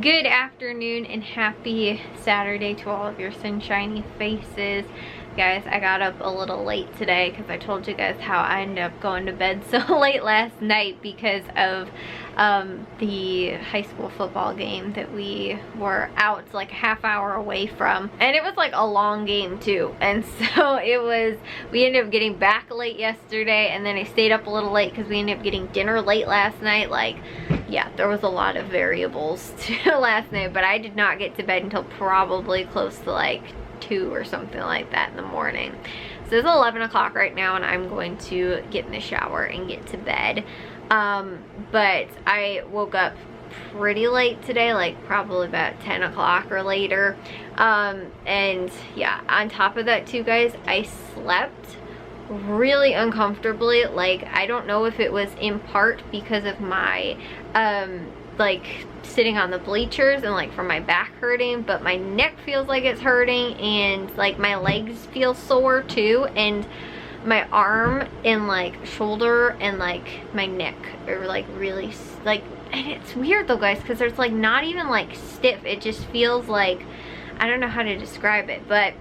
Good afternoon and happy Saturday to all of your sunshiny faces. Guys, I got up a little late today because I told you guys how I ended up going to bed so late last night because of the high school football game that we were out like a half hour away from. And it was like a long game too. And so we ended up getting back late yesterday, and then I stayed up a little late because we ended up getting dinner late last night. Yeah, there was a lot of variables to last night, but I did not get to bed until probably close to like 2 or something like that in the morning. So it's 11 o'clock right now, and I'm going to get in the shower and get to bed. But I woke up pretty late today, like probably about 10 o'clock or later. And yeah, on top of that too, guys, I slept really uncomfortably. Like, I don't know if it was in part because of my like sitting on the bleachers and like from my back hurting, but my neck feels like it's hurting, and like my legs feel sore too, and my arm and like shoulder and like my neck are like really like, and it's weird though, guys, because there's like not even like stiff. It just feels like, I don't know how to describe it, but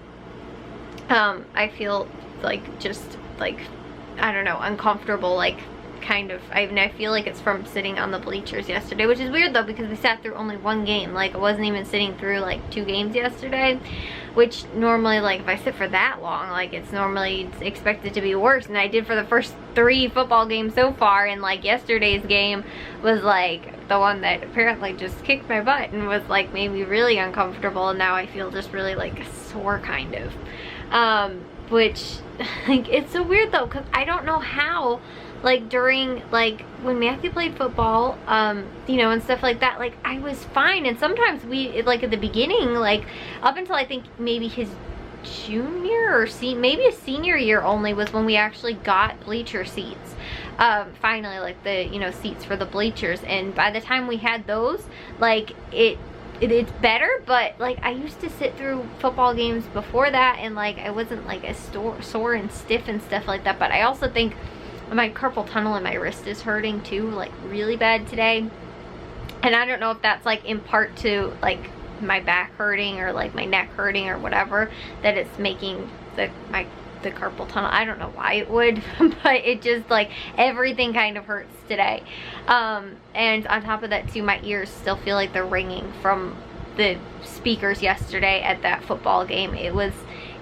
I feel like just like, I don't know, uncomfortable, like kind of. I feel like it's from sitting on the bleachers yesterday, which is weird though because we sat through only one game. Like, I wasn't even sitting through like 2 games yesterday, which normally, like, if I sit for that long, like, it's normally expected to be worse. And I did for the first 3 football games so far, and like yesterday's game was like the one that apparently just kicked my butt and was like made me really uncomfortable, and now I feel just really like sore kind of. Which, like, it's so weird though, because I don't know how, like, during, like, when Matthew played football, you know, and stuff like that, like, I was fine. And sometimes like, at the beginning, like, up until I think maybe his junior or maybe his senior year only was when we actually got bleacher seats. Finally, like, the, you know, seats for the bleachers. And by the time we had those, like, it's better, but like, I used to sit through football games before that, and like, I wasn't like as sore and stiff and stuff like that. But I also think my carpal tunnel in my wrist is hurting too, like really bad today. And I don't know if that's like in part to like my back hurting or like my neck hurting or whatever, that it's making the carpal tunnel. I don't know why it would, but it just, like, everything kind of hurts today. And on top of that too, my ears still feel like they're ringing from the speakers yesterday at that football game. It was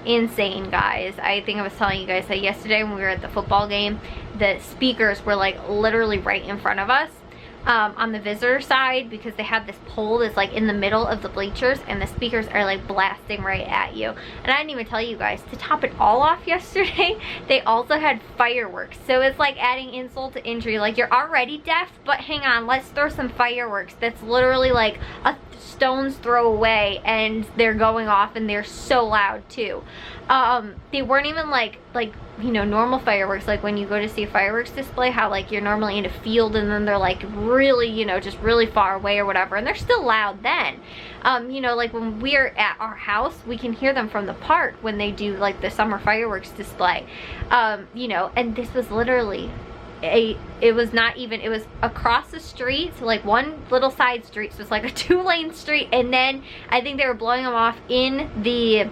insane, guys. I think I was telling you guys that yesterday when we were at the football game, the speakers were like literally right in front of us. On the visitor side, because they have this pole that's like in the middle of the bleachers, and the speakers are like blasting right at you. And I didn't even tell you guys, to top it all off yesterday, they also had fireworks. So it's like adding insult to injury. Like, you're already deaf, but hang on, let's throw some fireworks that's literally like a stone's throw away, and they're going off, and they're so loud too. They weren't even like you know, normal fireworks, like when you go to see a fireworks display, how like you're normally in a field and then they're like really, you know, just really far away or whatever, and they're still loud then. You know, like when we're at our house, we can hear them from the park when they do like the summer fireworks display. You know, and this was literally it was not even, it was across the street, so like one little side street, so it's like a 2-lane street, and then I think they were blowing them off in the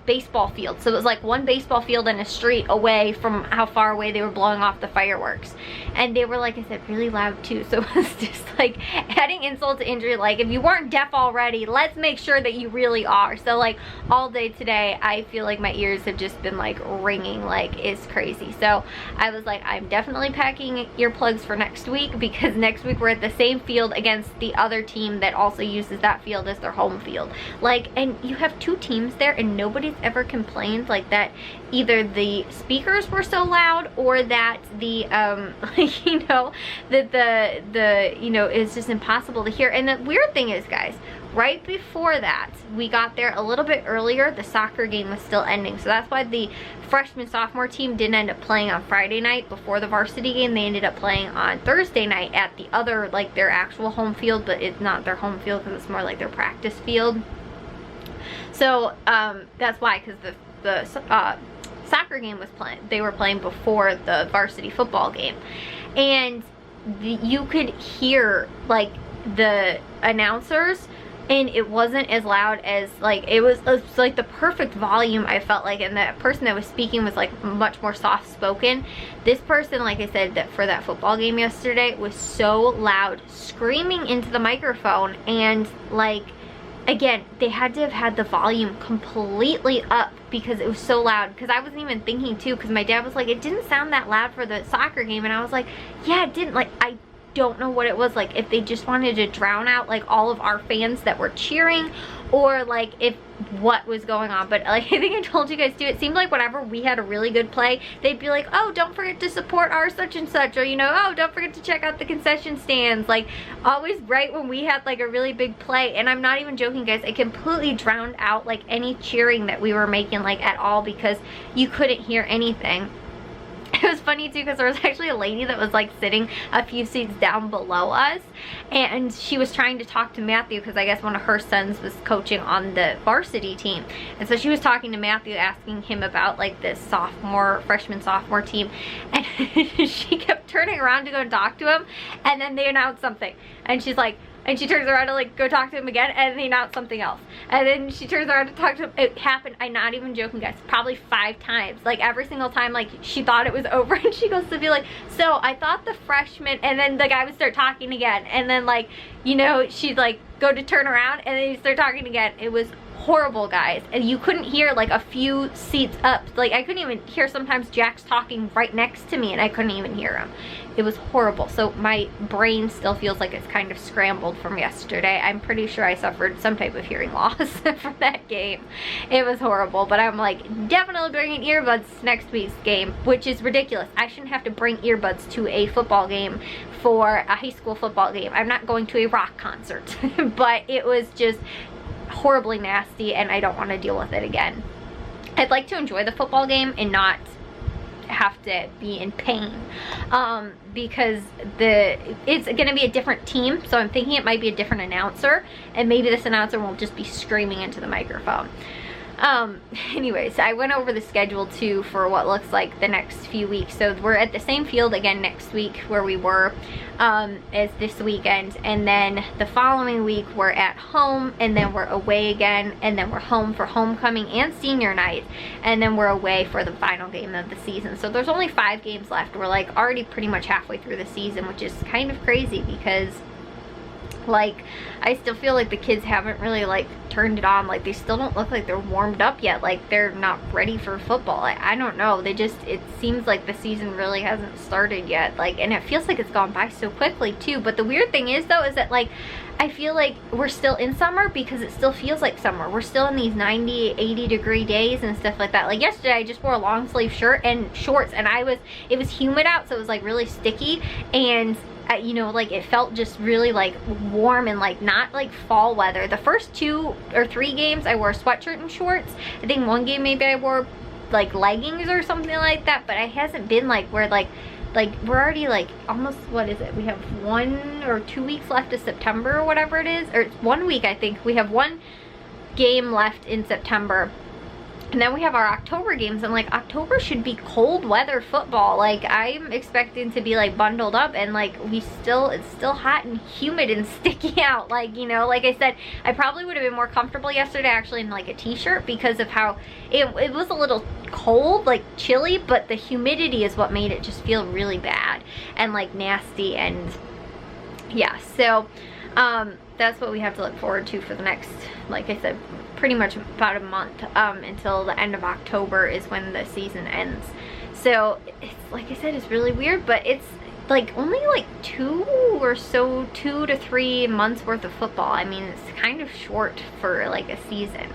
baseball field. So it was like one baseball field and a street away from how far away they were blowing off the fireworks. And they were, like I said, really loud too. So it was just like adding insult to injury. Like, if you weren't deaf already, let's make sure that you really are. So like all day today, I feel like my ears have just been like ringing like it's crazy. So I was like, I'm definitely packing earplugs for next week, because next week we're at the same field against the other team that also uses that field as their home field. Like, and you have 2 teams there, and nobody's ever complained like that either the speakers were so loud, or that the you know, that the you know, it's just impossible to hear. And the weird thing is, guys, right before that, we got there a little bit earlier, the soccer game was still ending. So that's why the freshman sophomore team didn't end up playing on Friday night before the varsity game. They ended up playing on Thursday night at the other, like, their actual home field, but it's not their home field because it's more like their practice field. So that's why, because the soccer game was playing, they were playing before the varsity football game, and you could hear, like, the announcers, and it wasn't as loud as, like, it was like the perfect volume, I felt like, and the person that was speaking was like much more soft spoken. This person, like I said, that for that football game yesterday was so loud, screaming into the microphone, and like, again, they had to have had the volume completely up because it was so loud. Because I wasn't even thinking too, because my dad was like, it didn't sound that loud for the soccer game, and I was like, yeah, it didn't. Like, I don't know what it was, like if they just wanted to drown out like all of our fans that were cheering, or like if what was going on. But like, I think I told you guys too, it seemed like whenever we had a really good play, they'd be like, oh, don't forget to support our such and such, or you know, oh, don't forget to check out the concession stands, like always right when we had like a really big play. And I'm not even joking, guys, it completely drowned out like any cheering that we were making, like at all, because you couldn't hear anything. It was funny too, because there was actually a lady that was like sitting a few seats down below us, and she was trying to talk to Matthew, because I guess one of her sons was coaching on the varsity team, and so she was talking to Matthew, asking him about like this freshman sophomore team, and she kept turning around to go and talk to him, and then they announced something, and she's like, and she turns around to like go talk to him again, and they announced something else. And then she turns around to talk to him. It happened, I'm not even joking, guys, probably 5 times. Like every single time, like she thought it was over, and she goes to be like, so I thought the freshman, and then the guy would start talking again. And then like, you know, she'd like go to turn around, and then he'd start talking again. It was horrible, guys, and you couldn't hear like a few seats up. Like I couldn't even hear, sometimes Jack's talking right next to me and I couldn't even hear him. It was horrible. So my brain still feels like it's kind of scrambled from yesterday. I'm pretty sure I suffered some type of hearing loss from that game. It was horrible, but I'm like definitely bringing earbuds next week's game, which is ridiculous. I shouldn't have to bring earbuds to a football game, for a high school football game. I'm not going to a rock concert, but it was just horribly nasty, and I don't want to deal with it again. I'd like to enjoy the football game and not have to be in pain, because it's gonna be a different team, so I'm thinking it might be a different announcer, and maybe this announcer won't just be screaming into the microphone. Anyways, I went over the schedule too for what looks like the next few weeks. So we're at the same field again next week where we were as this weekend, and then the following week we're at home, and then we're away again, and then we're home for homecoming and senior night, and then we're away for the final game of the season. So there's only 5 games left. We're like already pretty much halfway through the season, which is kind of crazy, because like I still feel like the kids haven't really like turned it on. Like they still don't look like they're warmed up yet. Like they're not ready for football. I don't know, they just, it seems like the season really hasn't started yet. Like, and it feels like it's gone by so quickly too. But the weird thing is though, is that like I feel like we're still in summer, because it still feels like summer. We're still in these 90, 80 degree days and stuff like that. Like yesterday I just wore a long sleeve shirt and shorts, and it was humid out, so it was like really sticky, and you know, like it felt just really like warm and like not like fall weather. The first 2 or 3 games I wore a sweatshirt and shorts. I think one game maybe I wore like leggings or something like that, but it hasn't been like where like we're already like almost, what is it, we have 1 or 2 weeks left of September or whatever it is, or it's 1 week. I think we have 1 game left in September, and then we have our October games, and like October should be cold weather football. Like I'm expecting to be like bundled up, and like it's still hot and humid and sticky out. Like, you know, like I said, I probably would have been more comfortable yesterday actually in like a t-shirt, because of how it was a little cold, like chilly, but the humidity is what made it just feel really bad and like nasty. And yeah, so that's what we have to look forward to for the next, like I said, pretty much about a month, until the end of October is when the season ends. So it's, like I said, it's really weird, but it's like only like 2 to 3 months worth of football. I mean, it's kind of short for like a season.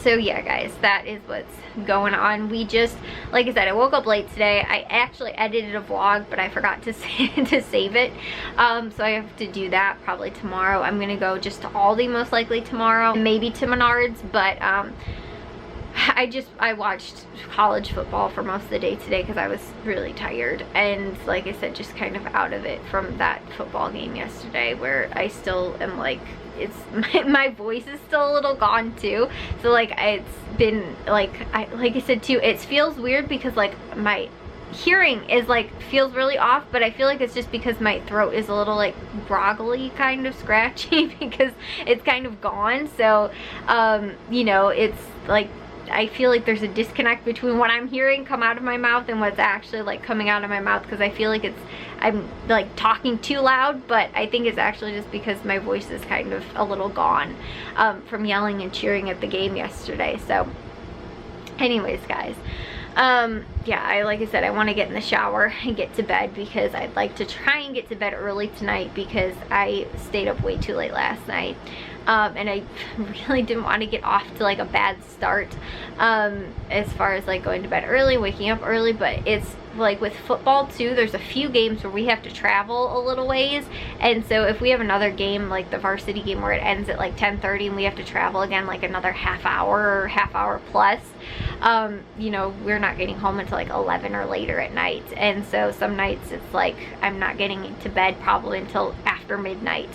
So yeah, guys, that is what's going on. We just, like I said, I woke up late today. I actually edited a vlog, but I forgot to save it. So I have to do that probably tomorrow. I'm gonna go just to Aldi most likely tomorrow, maybe to Menards, but I watched college football for most of the day today because I was really tired, and like I said, just kind of out of it from that football game yesterday, where I still am like, it's my voice is still a little gone too. So like it's been like I said too, it feels weird because like hearing is like feels really off, but I feel like it's just because my throat is a little like groggly, kind of scratchy because it's kind of gone. So you know, it's like I feel like there's a disconnect between what I'm hearing come out of my mouth and what's actually like coming out of my mouth, because I feel like I'm like talking too loud, but I think it's actually just because my voice is kind of a little gone from yelling and cheering at the game yesterday. So anyways, guys, yeah, like I said, I want to get in the shower and get to bed, because I'd like to try and get to bed early tonight because I stayed up way too late last night. And I really didn't want to get off to like a bad start as far as like going to bed early, waking up early. But it's like with football too, there's a few games where we have to travel a little ways, and so if we have another game like the varsity game where it ends at like 10:30 and we have to travel again like another half hour plus, you know, we're not getting home until like 11 or later at night. And so some nights it's like I'm not getting to bed probably until after midnight,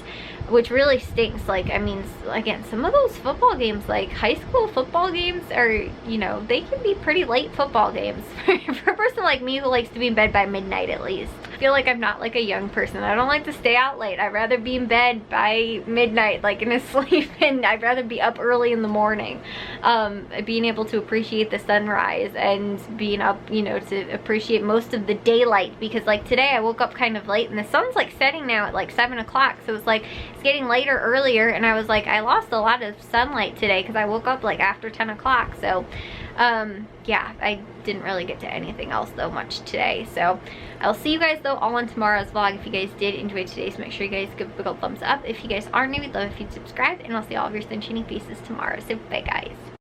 which really stinks. Like, I mean, again, some of those football games, like high school football games, are, you know, they can be pretty late football games for a person like me who likes to be in bed by midnight at least. I feel like I'm not like a young person. I don't like to stay out late. I'd rather be in bed by midnight, like and asleep, and I'd rather be up early in the morning. Being able to appreciate the sunrise and being up, you know, to appreciate most of the daylight, because like today I woke up kind of late and the sun's like setting now at like 7 o'clock, so it's like it's getting later earlier, and I was like, I lost a lot of sunlight today because I woke up like after 10 o'clock. So yeah, I didn't really get to anything else though much today. So I'll see you guys though all on tomorrow's vlog. If you guys did enjoy today's, make sure you guys give a big old thumbs up. If you guys are new, we'd love if you'd subscribe, and I'll see all of your sunshiny faces tomorrow. So bye guys.